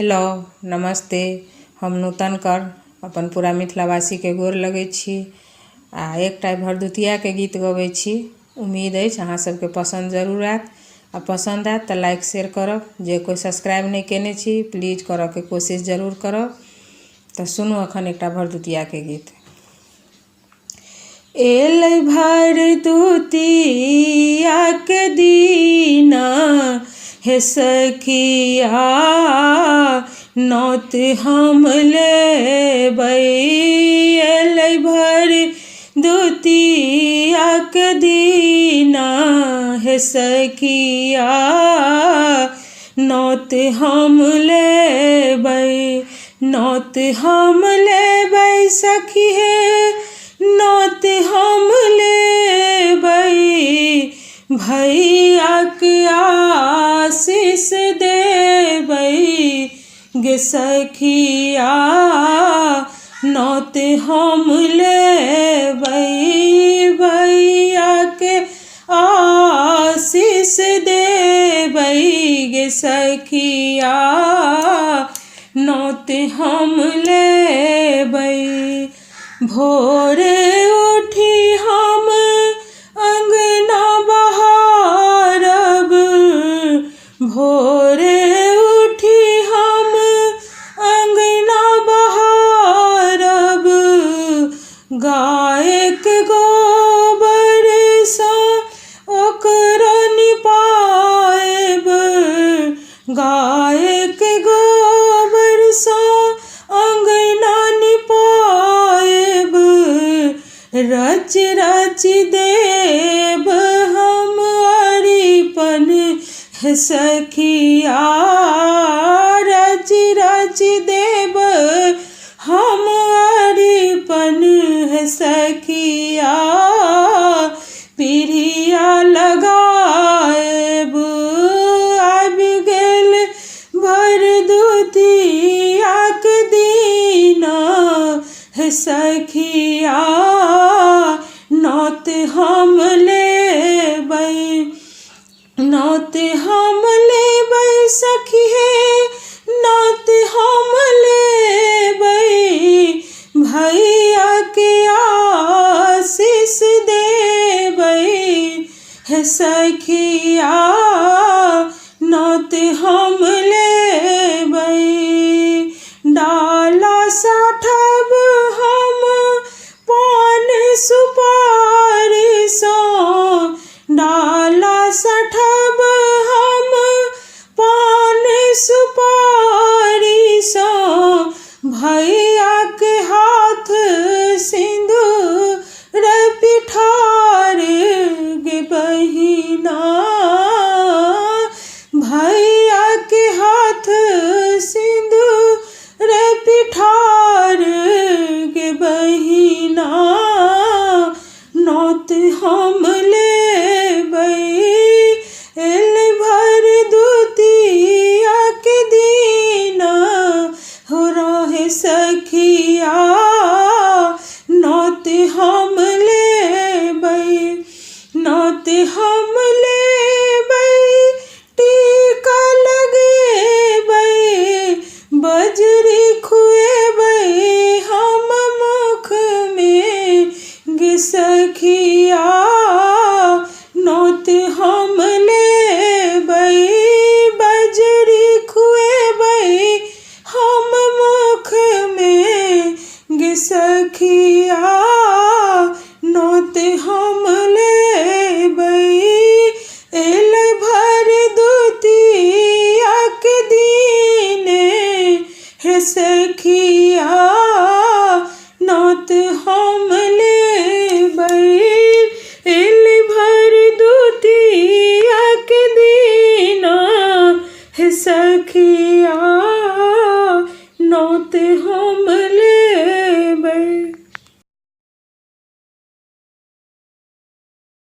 Hello नमस्ते। हम नूतन कर अपन पूरा मिथिलावासी के गोर लगै छी आ एकटा भरदुतिया के गीत गबै छी। उम्मीद अछि अहाँ सबके पसंद जरूर आयत आ पसंद आयत तऽ लाइक शेयर करब। जे कोई सब्सक्राइब नहीं केने छी प्लीज करऽ के कोशिश जरूर करब। तऽ सुनू अखन एकटा भरदुतिया के गीत। एलै भरदुतिया के दीना हे सखिया नौत हम लेबै। एलै भरदुतिया के दीना हे सखिया नौत हम लेबै। नौत हम लेबै सखी हे नौत हम लेबै। भैया के आशीष देबै गे सखिया नौत हम लेबै। भैया के आशीष देबै गे सखिया नौत हम लेबै। भोरे उठी हम अंगना बहारब। भोरे उठी हम अंगना बहारब। गाय के गोबर सँ ओकरा निपायब। गाय के गोबर सँ अंगना निपायब। रच रच देब हम अरिपन हे सखिया। रच रच देब हम अरिपन हे सखिया। पीढ़िया लगाएब आबि गेल भरदुतिया के दीना हे सखिया नौत हम लेबै। नौत हम लेबै सखी हे नौत हम लेबै। भैया के आशीष देबै हे सखिया नौत हम लेबै। डाला साटब हम पान सुपारी सँ। डाला साटब हम पान सुपारी सँ। भैया के हाथ सिंदूर पिठार गे बहिना। भैया के हाथ सिंदूर पिठार गे बहिना नौत हम लेबै। एलै भरदुतिया के दीना हो रहे सखिया नौत हम लेबै। नौत हम लेबै टीका लगेबै बजरी खुएबै हम मुख में गे सखिया नौत हम लेबै। बजरी खुएबै हम मुख में गे सखिया नौत हम लेबै। एलै भरदुतिया के दीने हे सखिया नौत हम लेबै। एलै भरदुतिया के दीना हे सखिया नौत